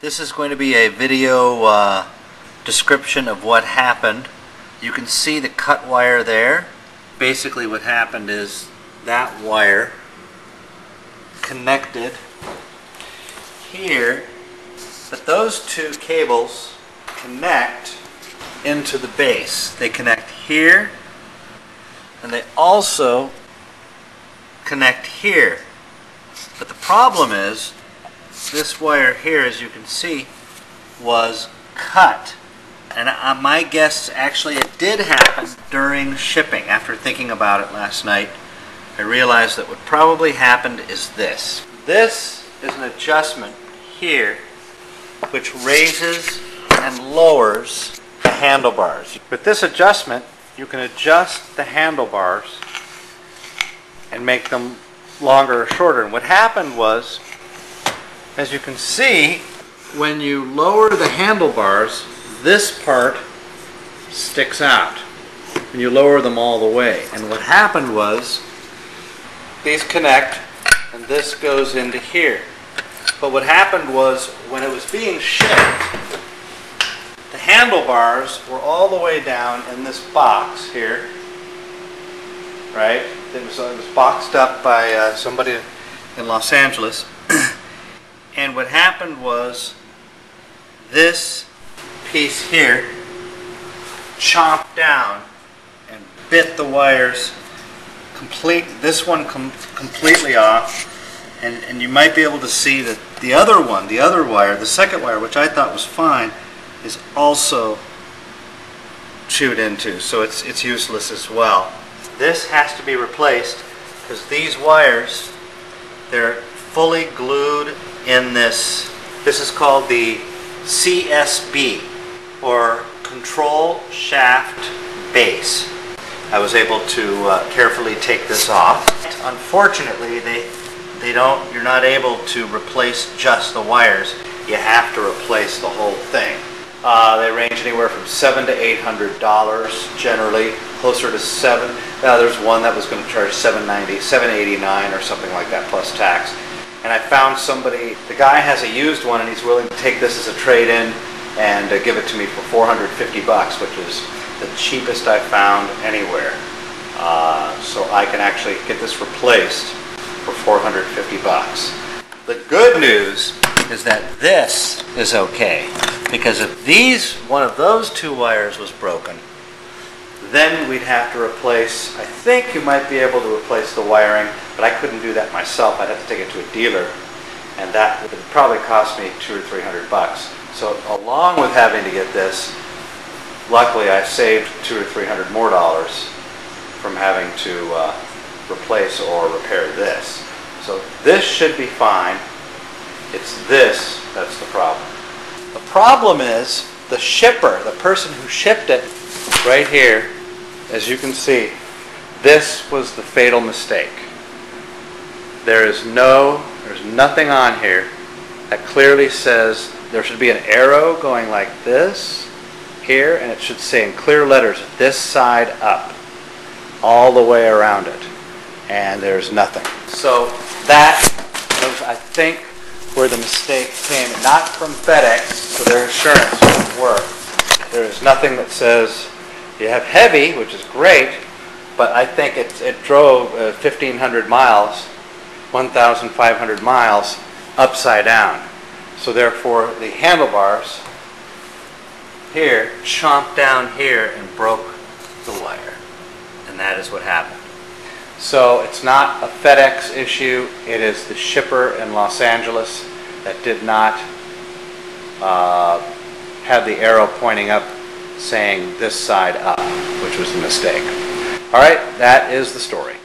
This is going to be a video description of what happened. You can see the cut wire there. Basically what happened is that wire connected here, but those two cables connect into the base. They connect here, and they also connect here. But the problem is this wire here, as you can see, was cut. And my guess, actually, it did happen during shipping. After thinking about it last night, I realized that what probably happened is this. This is an adjustment here which raises and lowers the handlebars. With this adjustment, you can adjust the handlebars and make them longer or shorter. And what happened was, as you can see, when you lower the handlebars, this part sticks out when you lower them all the way. And what happened was, these connect and this goes into here. But what happened was, when it was being shipped, the handlebars were all the way down in this box here, right? It was boxed up by somebody in Los Angeles. And what happened was, this piece here chomped down and bit the wires completely off. And you might be able to see that the other wire, the second wire, which I thought was fine, is also chewed into, so it's useless as well. This has to be replaced because these wires, they're fully glued in this. This is called the CSB, or Control Shaft Base. I was able to carefully take this off. Unfortunately, you're not able to replace just the wires. You have to replace the whole thing. They range anywhere from $700 to $800 generally, closer to $7. There's one that was going to charge $790, $789 or something like that plus tax. And I found somebody, the guy has a used one and he's willing to take this as a trade-in and give it to me for $450, which is the cheapest I've found anywhere. So I can actually get this replaced for $450. The good news is that this is okay, because if one of those two wires was broken, then we'd have to replace, I think you might be able to replace the wiring, but I couldn't do that myself. I'd have to take it to a dealer, and that would probably cost me $200 or $300. So along with having to get this, luckily I saved $200 or $300 more from having to replace or repair this. So this should be fine. It's this that's the problem. The problem is the shipper, the person who shipped it, right here, as you can see, this was the fatal mistake. There's nothing on here that clearly says, there should be an arrow going like this here, and it should say in clear letters, this side up, all the way around it. And there's nothing. So that was, I think, where the mistake came, not from FedEx, so their assurance wouldn't work. There is nothing that says, you have heavy, which is great, but I think it drove 1,500 miles, 1,500 miles upside down. So therefore, the handlebars here chomped down here and broke the wire. And that is what happened. So it's not a FedEx issue, it is the shipper in Los Angeles that did not have the arrow pointing up saying this side up, which was the mistake. All right, that is the story.